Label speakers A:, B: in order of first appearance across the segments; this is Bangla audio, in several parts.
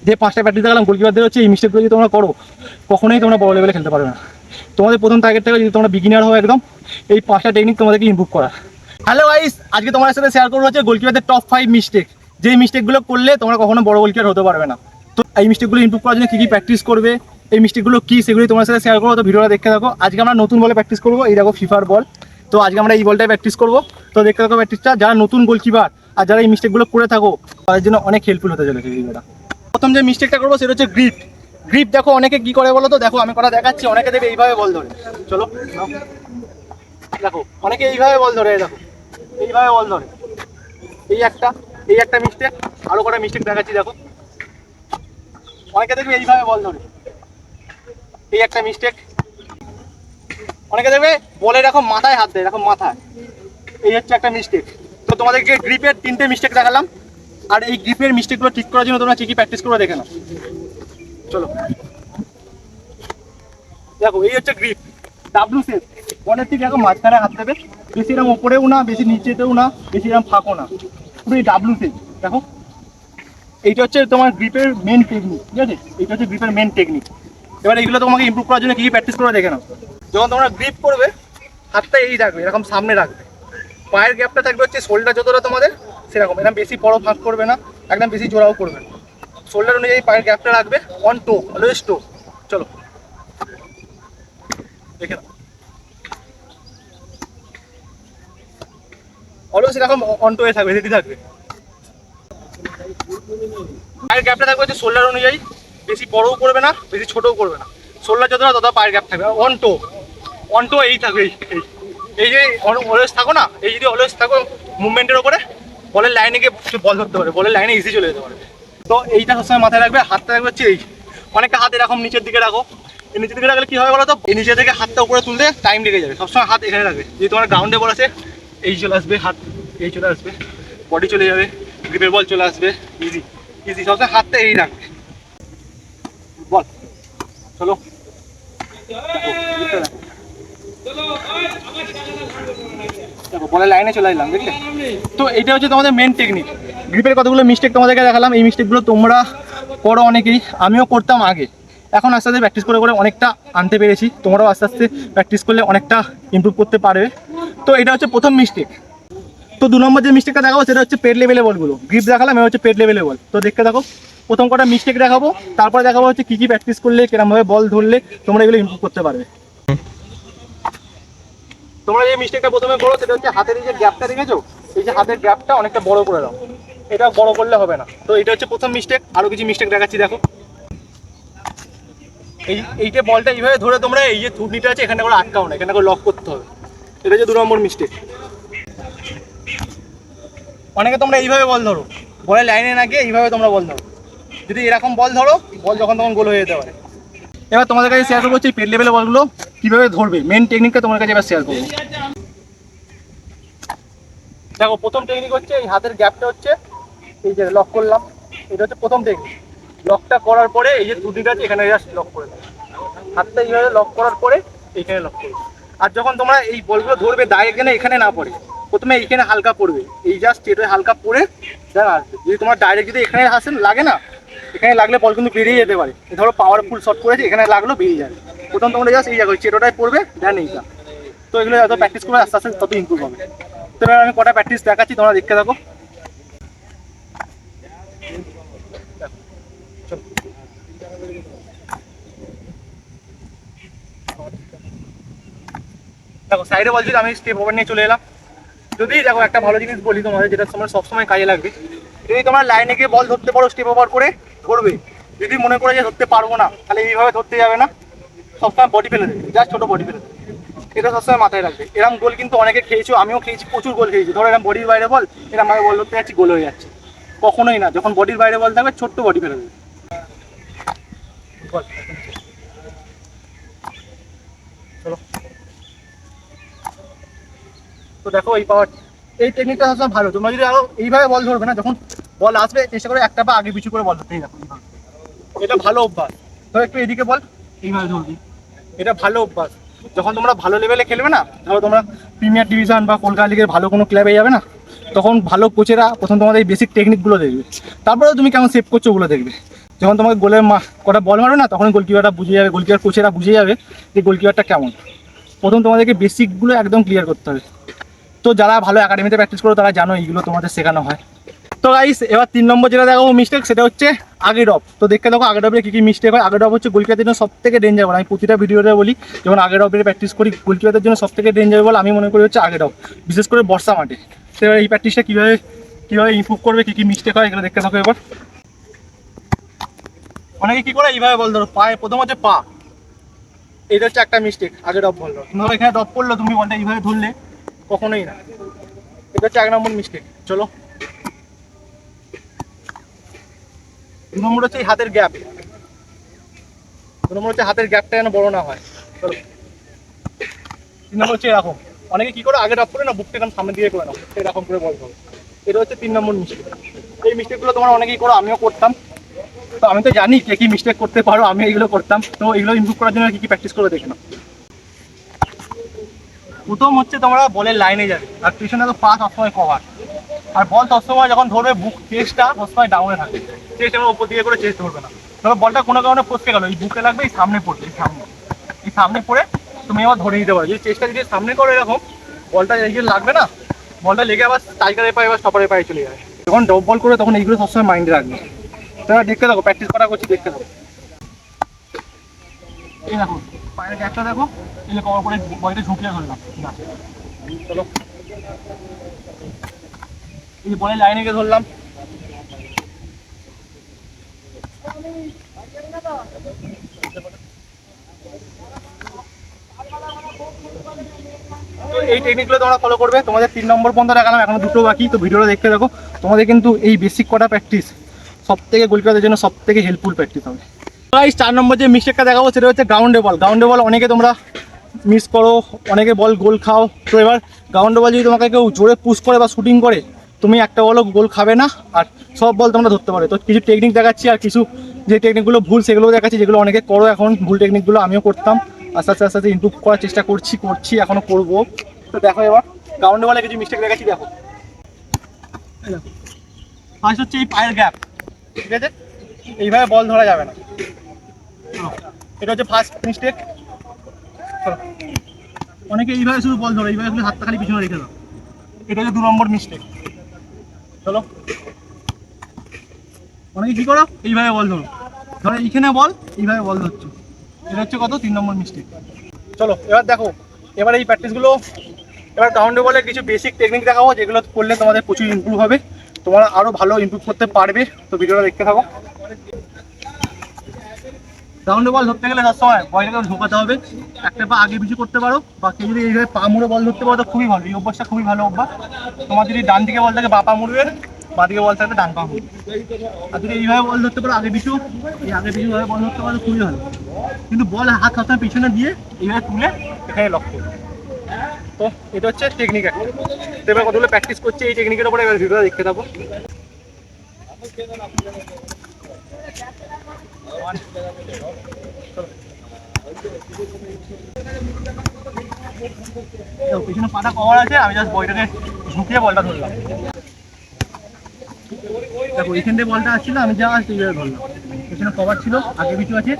A: যে 5টা প্র্যাকটিস দেখালাম গোলকিপারদের হচ্ছে এই মিস্টেকগুলো যদি তোমরা করো কখনোই তোমরা বড় লেভেলে খেলতে পারবে না। তোমাদের প্রথম টার্গেট থাকে যদি তোমরা বিগিনার হও একদম এই 5টা টেকনিক তোমাদেরকে ইমপ্রুভ করা। হ্যালো গাইস, আজকে তোমার সাথে শেয়ার করবো হচ্ছে গোলকিপারদের টপ 5 মিস্টেক, যেই মিস্টেকগুলো করলে তোমরা কখনো বড় গোলকিপার হতে পারবে না। তো এই মিস্টেকগুলো ইমপ্রুভ করার জন্য কী কী প্র্যাকটিস করবে, এই মিস্টেকগুলো কী সেগুলি তোমার সাথে শেয়ার করবো। তো ভিডিওটা দেখতে থাকো। আজকে আমরা নতুন বলে প্র্যাকটিস করবো, এই দেখো ফিফার বল। তো আজকে আমরা এই বলটাই প্র্যাকটিস করবো। তো দেখতে থাকো প্র্যাকটিসটা। যারা নতুন গোলকিপার আর যারা এই মিস্টেকগুলো করে থাকো তাদের জন্য অনেক হেল্পফুল হতে চলেছে ভিডিওটা। প্রথম যে মিস্টেকটা করবো সেটা হচ্ছে গ্রিপ। গ্রিপ দেখো অনেকে কি করে বলো তো, দেখো আমি করা দেখাচ্ছি। অনেকে দেবে এইভাবে বল ধরে, চলো দেখো অনেকে এইভাবে বল ধরে, দেখো এইভাবে বল ধরে। এই একটা মিস্টেক। আরো কটা মিস্টেক দেখাচ্ছি দেখো। অনেকে দেখবে এইভাবে বল ধরে, এই একটা মিস্টেক। অনেকে দেখবে বলে দেখো মাথায় হাত দেয়, দেখো মাথায়, এই হচ্ছে একটা মিস্টেক। তো তোমাদেরকে গ্রিপের 3টে মিস্টেক দেখালাম। আর এই গ্রিপের মিস্টেকগুলো ঠিক করার জন্য তোমরা কি কি প্র্যাকটিস করবে দেখে নাও। চলো দেখো, এই হচ্ছে গ্রিপ, ডাব্লু শেপ। বলের ঠিক দেখো মাঝখানে হাত দেবে, বেশি এরকম ওপরেও না, বেশি নিচেতেও না, বেশি এরকম ফাঁকও না, পুরো এই ডাব্লু শেপ। দেখো এইটা হচ্ছে তোমার গ্রিপের মেন টেকনিক, ঠিক আছে? এইটা হচ্ছে গ্রিপের মেন টেকনিক। এবার এইগুলো তোমাকে ইমপ্রুভ করার জন্য কি কি প্র্যাকটিস করে দেখে নাও। যখন তোমরা গ্রিপ করবে হাতটা এই রাখবে, এরকম সামনে রাখবে। পায়ের গ্যাপটা থাকবে হচ্ছে শোল্ডার যতটা তোমাদের সেরকম, এরকম বেশি বড় ফাঁক করবে না, একদম বেশি জোড়াও করবে না। শোল্ডার অনুযায়ী পায়ের গ্যাপটা রাখবে, অন টো, অলওয়েজ টো। চলো দেখে নাও, অলওয়েজ এরকম অন টো হয়ে থাকবে, রেডি থাকবে। পায়ের গ্যাপটা থাকবে হচ্ছে শোল্ডার অনুযায়ী, বেশি বড়ও করবে না, বেশি ছোটও করবে না। শোল্ডার যতটা তত পায়ের গ্যাপ থাকবে, অন টো। অন টো এই থাকবে, এই যে অলওয়েজ থাকো না, এই যদি অলওয়েজ থাকো মুভমেন্টের ওপরে, বলের লাইনে গিয়ে বল ধরতে পারে, বলের লাইনে ইজি চলে যেতে পারে। তো এইটা সবসময় মাথায় রাখবে। হাতটা রাখবে হচ্ছে এই, অনেকটা হাত এরকম নিচের দিকে রাখো। এই নিচের দিকে রাখলে কি হবে বলো তো, এই নিচে থেকে হাতটা উপরে তুলতে টাইম লেগে যাবে। সবসময় হাত এখানে রাখবে। যদি তোমার গ্রাউন্ডে বল আছে, এই চলে আসবে, হাত এই চলে আসবে, বডি চলে যাবে, গ্রিপের বল চলে আসবে, ইজি ইজি। সবসময় হাতটা এই রাখবে। বল চলো দেখো, বলের লাইনে চলে এলাম, দেখলে? তো এইটা হচ্ছে তোমাদের মেন টেকনিক। গ্রিপের কতগুলো মিস্টেক তোমাদেরকে দেখালাম। এই মিস্টেকগুলো তোমরা করো অনেকেই, আমিও করতাম আগে। এখন আস্তে আস্তে প্র্যাকটিস করে করে অনেকটা আনতে পেরেছি। তোমরাও আস্তে আস্তে প্র্যাকটিস করলে অনেকটা ইমপ্রুভ করতে পারবে। তো এটা হচ্ছে প্রথম মিস্টেক। তো 2 নম্বর যে মিস্টেকটা দেখাবো সেটা হচ্ছে পেড লেভেলে বলগুলো। গ্রিপ দেখালাম, এটা হচ্ছে পেড লেভেলে বল। তো দেখতে থাকো। প্রথম কটা মিস্টেক দেখাবো, তারপরে দেখাবো হচ্ছে কী কী প্র্যাকটিস করলে, কিরমভাবে বল ধরলে তোমরা এগুলো ইমপ্রুভ করতে পারবে। তোমরা যে মিস্টেকটা প্রথমে করো সেটা হচ্ছে হাতের এই যে গ্যাপটা দেখেছো, এই যে হাতের গ্যাপটা অনেকটা বড় করে দাও। এটা বড় করলে হবে না। তো এটা হচ্ছে প্রথম মিস্টেক। আরো কিছু মিস্টেক দেখাচ্ছি দেখো। এইটা বলটা এইভাবে ধরে তোমরা এই যে থুটনিটা আছে এখানে করে আটকাও না, এখানে করে লক করতে হবে। এটা হচ্ছে 2 নম্বর মিস্টেক। অনেকে তোমরা এইভাবে বল ধরো, বলের লাইনে না গিয়ে এইভাবে তোমরা বল ধরো। যদি এরকম বল ধরো, বল যখন তখন গোল হয়ে যেতে পারে। এবার তোমাদের কাছে শেয়ার করবো হচ্ছে পেড লেভেলে বলগুলো কীভাবে ধরবে, মেন টেকনিকটা তোমার কাছে এবার শেয়ার করবো। দেখো, প্রথম টেকনিক হচ্ছে এই হাতের গ্যাপটা হচ্ছে এই যে লক করলাম, এটা হচ্ছে প্রথম টেকনিক। লকটা করার পরে এই যে টুটিটা আছে এখানে জাস্ট লক করে দেবে। হাতটা এইভাবে লক করার পরে এইখানে লক করবে। আর যখন তোমরা এই বলগুলো ধরবে ডাইরেক্ট যেন এখানে না পড়ে, প্রথমে এইখানে হালকা পড়বে, এই জাস্ট এটা হালকা পড়ে যারা আসবে। যদি তোমার ডাইরেক্ট যদি এখানে আসেন লাগে না, এখানে লাগলে বল কিন্তু বেরিয়ে যেতে পারে। ধরো পাওয়ারফুল শট করেছে, এখানে লাগলো বেরিয়ে যাবে। প্রথম তোমরা জাস্ট এই জায়গায় চেটোটায় পড়বে, দেন এইটা। তো এগুলো যত প্র্যাকটিস করবে আস্তে আস্তে তত ইমপ্রুভ হবে। তো এবার আমি কটা প্র্যাকটিস দেখাচ্ছি, তোমরা দেখতে থাকো। দেখো সাইডে বলছি, আমি স্টেপ ওভার নিয়ে চলে এলাম। যদি দেখো একটা ভালো জিনিস বলি তোমাদের, যেটা তোমার সবসময় কাজে লাগবে। যদি তোমরা লাইনে গিয়ে বল ধরতে পারো, স্টেপ ওভার করে ধরবে। যদি মনে করে যে ধরতে পারবো না, তাহলে এইভাবে ধরতে যাবে না, সবসময় বডি ফেলে দেবে, জাস্ট ছোটো বডি ফেলে দেবে। এটা সবসময় মাথায় রাখবে। এরকম গোল কিন্তু অনেকে খেয়েছো, আমিও খেয়েছি, প্রচুর গোল খেয়েছি। ধরো এরকম বডির বাইরে বল, এরকম ভাবে বল ধরতে যাচ্ছি, গোল হয়ে যাচ্ছে। কখনোই না, যখন বডির বাইরে বল থাকবে ছোট্ট বডি ফেলে দেবে। চলো, তো দেখো এই পাওয়ার, এই টেকনিকটা সবসময় ভালো। তোমরা যদি আরো এইভাবে বল ধরবে না, যখন বল আসবে চেষ্টা করে একটা পা আগে পিছু করে বল ধরতে। দেখো এটা ভালো অভ্যাস। ধরো একটু এদিকে বল, এইভাবে ধরবি, এটা ভালো অভ্যাস। যখন তোমরা ভালো লেভেলে খেলবে না, ধরো তোমরা প্রিমিয়ার ডিভিশন বা কলকাতা লিগের ভালো কোনো ক্লাবে যাবে না, তখন ভালো কোচেরা প্রথম তোমাদের এই বেসিক টেকনিকগুলো দেখবে, তারপরে তুমি কেমন সেভ করছো ওগুলো দেখবে। যখন তোমাকে গোলের কটা বল মারবে না, তখন গোলকিপারটা বুঝে যাবে, গোলকিপার কোচেরা বুঝে যাবে যে গোলকিপারটা কেমন। প্রথম তোমাদেরকে বেসিকগুলো একদম ক্লিয়ার করতে হবে। তো যারা ভালো একাডেমিতে প্র্যাকটিস করো তারা জানো এইগুলো তোমাদের শেখানো হয়। তো গাইস এবার 3 নম্বর যেটা দেখো মিস্টেক, সেটা হচ্ছে আগে ড্রপ। তো দেখতে দেখো আগে ড্রপে কী কী মিস্টেক হয়। আগে ড্রপ হচ্ছে গোলকিপারদের জন্য সব থেকে ডেঞ্জার বল। আমি প্রতিটা ভিডিওতে বলি যখন আগে ড্রপের প্র্যাকটিস করি, গোলকিপারদের জন্য সব থেকে ডেঞ্জার বল আমি মনে করি হচ্ছে আগে ড্রপ, বিশেষ করে বর্ষা মাঠে। তো এবার এই প্র্যাকটিসটা কীভাবে ইমপ্রুভ করবে, কী কী মিস্টেক হয় এগুলো দেখতে থাকো। এবার অনেকে কী করে এইভাবে বল ধরো, পায়ে প্রথম হচ্ছে পা, এটা হচ্ছে একটা মিস্টেক আগে ড্রপ বল। ধরো এখানে ড্রপ করলো, তুমি বলটা এইভাবে ধরলে কখনোই না, এটা হচ্ছে 1 নম্বর মিস্টেক। চলো 2 নম্বর হচ্ছে এই হাতের গ্যাপ। 2 নম্বর হচ্ছে হাতের গ্যাপটা যেন বড় না হয়। চলো 3 নম্বর হচ্ছে এরকম, অনেকে কি করে আগে ড্রপ করে না, বুকটা এখন সামনের দিকে করে নাও, এরকম করে বল করো। এটা হচ্ছে 3 নম্বর মিস্টেক। এই মিস্টেকগুলো তোমরা অনেকেই করো, আমিও করতাম। তো আমি তো জানি কে কী মিস্টেক করতে পারো, আমি এইগুলো করতাম। তো এইগুলো ইমপ্রুভ করার জন্য কী কী প্র্যাকটিস করে দেখে নাও। প্রথম হচ্ছে তোমরা বলের লাইনে যাবে, আর পিছনে তো পা সবসময় কভার, আর বল সবসময় যখন ধরবে বুক চেস্টটা সবসময় ডাউনে থাকে, চেস্ট আমার উপর দিকে করে চেস্ট ধরবে না। ধরো বলটা কোনো কারণে ফসকে গেলো, এই বুকে লাগবে, এই সামনে পড়বে, এই সামনে পড়ে তুমি আবার ধরে নিতে পারো। যদি চেষ্টা যদি সামনে করো এরকম, বলটা এইগুলো লাগবে না, বলটা লেগে আবার টাইগারের পায়ে বা স্টপারের পায়ে চলে যাবে। যখন ড্রপ বল করে তখন এইগুলো সবসময় মাইন্ডে রাখবে। তারা দেখতে থাকো, প্র্যাকটিস করা করছি, দেখতে থাকো। এই দেখো পায়ের গ্যাপটা দেখো, এলে কভার করে বলটা ঝুঁকিয়ে ধরলাম না। চলো এই বলের লাইনে গিয়ে ধরলাম, তো এই টেকনিকগুলো তোমরা ফলো করবে। তোমাদের 3 নম্বর পর্যন্ত দেখালাম, এখনো 2টো বাকি। তো ভিডিওটা দেখতে দেখো, তোমাদের কিন্তু এই বেসিক কটা প্র্যাকটিস সব থেকে গোলকিপারদের জন্য সব থেকে হেল্পফুল প্র্যাকটিস হবে। 4 নম্বর যে মিস্টেকটা দেখাবো সেটা হচ্ছে গ্রাউন্ডে বল। গ্রাউন্ডে বল অনেকে তোমরা মিস করো, অনেকে বল গোল খাও। তো এবার গ্রাউন্ডে বল যদি তোমাকে কেউ জোরে পুশ করে বা শুটিং করে, তুমি একটা বলও গোল খাবে না, আর সব বল তোমরা ধরতে পারো। তো কিছু টেকনিক দেখাচ্ছি, আর কিছু যে টেকনিকগুলো ভুল সেগুলোও দেখাচ্ছি, যেগুলো অনেকে করো এখন ভুল টেকনিকগুলো, আমিও করতাম। আস্তে আস্তে আস্তে আস্তে ইমপ্রুভ করার চেষ্টা করছি এখনও করবো। তো দেখো এবার গ্রাউন্ডে বলে কিছু মিস্টেক দেখাচ্ছি, দেখো। ফার্স্ট হচ্ছে এই পায়ের গ্যাপ, ঠিক আছে, এইভাবে বল ধরা যাবে না। এটা হচ্ছে ফার্স্ট মিস্টেক। অনেকে এইভাবে শুধু বল ধরো, এইভাবে শুধু হাতটা খালি পিছনে রেখে দাও, এটা হচ্ছে 2 নম্বর মিস্টেক। চলো অনেকে কী করো, এইভাবে বল ধরো, ধরো এইখানে বল, এইভাবে বল ধরছো, এটা হচ্ছে কত 3 নম্বর মিস্টেক। চলো এবার দেখো, এবার এই প্র্যাকটিসগুলো, এবার গ্রাউন্ডে বলে কিছু বেসিক টেকনিক দেখাবো, যেগুলো করলে তোমাদের প্রচুর ইমপ্রুভ হবে, তোমরা আরও ভালো ইমপ্রুভ করতে পারবে। তো ভিডিওটা দেখতে থাকো। গ্রাউন্ডে বল ধরতে গেলে সবসময় বলটাকে ঢোকাতে হবে, একটা পা আগে পিছু করতে পারো, বা কেউ যদি এইভাবে পা মুড়ে বল ধরতে পারো তো খুবই ভালো। এই অভ্যাসটা খুবই ভালো অভ্যাস। তোমার যদি ডান দিকে বল থাকে বা পা মুড়বে, বা দিকে বল থাকবে ডান পা মুড়বে। আর যদি এইভাবে বল ধরতে পারো আগে পিছু, এই আগে পিছু ভাবে বল ধরতে পারো তো খুবই ভালো। কিন্তু বল হাত সবসময় পিছনে দিয়ে এইভাবে তুলে এখানে লক্ষ্য। তো এটা হচ্ছে টেকনিক একটা। তো এবার কতগুলো প্র্যাকটিস করছে এই টেকনিকের উপরে, এবার ভিডিওটা দেখতে থাকো। পিছনে পাটা কভার আছে, আমি জাস্ট বলটাকে ঝুঁকিয়ে বলটা ধরলাম। দেখো এইখান থেকে বলটা আসছিল, আমি জাস্ট এইভাবে ধরলাম, এখানে কভার ছিল, আগে পিছু আছে,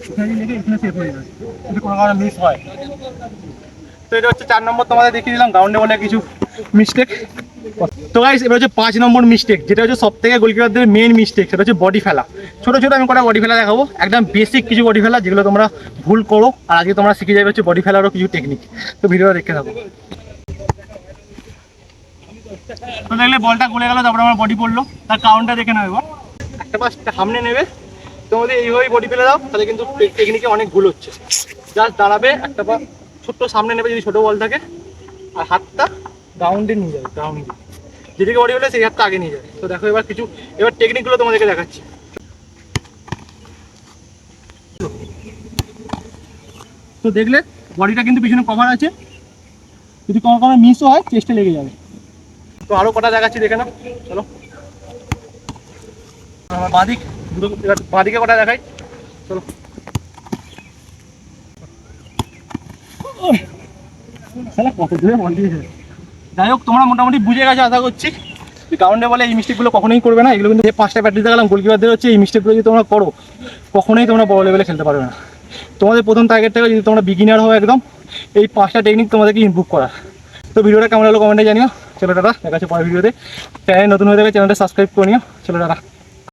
A: এখানে লেগে এখানে সেফ হয়ে যাবে যদি কোনো কারণে মিস হয়। তো এটা হচ্ছে 4 নম্বর তোমাদের দেখিয়ে দিলাম গ্রাউন্ডে বলে কিছু মিস্টেক। তো গাইস এবার হচ্ছে 5 নম্বর মিস্টেক, যেটা হচ্ছে সব থেকে গোলকিপারদের মেন মিস্টেক, সেটা হচ্ছে বডি ফেলা। ছোটো ছোটো আমি কটা বডি ফেলা দেখাবো, একদম বেসিক কিছু বডি ফেলা যেগুলো তোমরা ভুল করো, আর আজকে তোমরা শিখে যাবে হচ্ছে বডি ফেলারও কিছু টেকনিক। তো ভিডিওটা দেখতে থাকো। তো দেখলে বলটা গলে গেলো, তারপরে আমার বডি পড়লো, তার কাউন্টটা দেখে নেবে। এবার একটা পাশ সামনে নেবে, তোমাদের এইভাবেই বডি ফেলে দাও, তাহলে কিন্তু টেকনিকে অনেক ভুল হচ্ছে। জাস্ট দাঁড়াবে, একটা পা ছোট্ট সামনে নেবে যদি ছোটো বল থাকে, আর হাতটা গ্রাউন্ডে নিয়ে যাবে, গ্রাউন্ডে যেদিকে বডি ফেলে সেই হাতটা আগে নিয়ে যাবে। তো দেখো এবার টেকনিকগুলো তোমাদেরকে দেখাচ্ছি। তো দেখলে বডিটা কিন্তু পিছনে কভার আছে, যদি কোনো কারণে মিসও হয় চেস্টে লেগে যাবে। তো আরও কটা দেখাচ্ছি, দেখে নাও। চলো বাঁদিক দুটো, এবার বাঁদিকে কটা দেখাই, চলো। কত দূরে বল দিয়েছে। যাই হোক তোমরা মোটামুটি বুঝে গেছো আশা করছি। গ্রাউন্ডে বলে এই মিস্টেকগুলো কখনোই করবে না। এগুলো কিন্তু যে 5টা প্র্যাকটিস দেখালাম গোলকিপারদের হচ্ছে, এই মিস্টেকগুলো যদি তোমরা করো কখনোই তোমরা বড় লেভেলে খেলতে পারবে না। তোমাদের প্রথম টার্গেট থাকে যদি তোমরা বিগিনার হও একদম, এই 5টা টেকনিক তোমাদেরকে ইমপ্রুভ করা। তো ভিডিওটা কেমন হলো কমেন্টে জানিও। চলো টাটা, দেখা হচ্ছে পরের ভিডিওতে। চ্যানেল নতুন হয়ে থাকলে চ্যানেলটা সাবস্ক্রাইব করে নিও। চলো টাটা।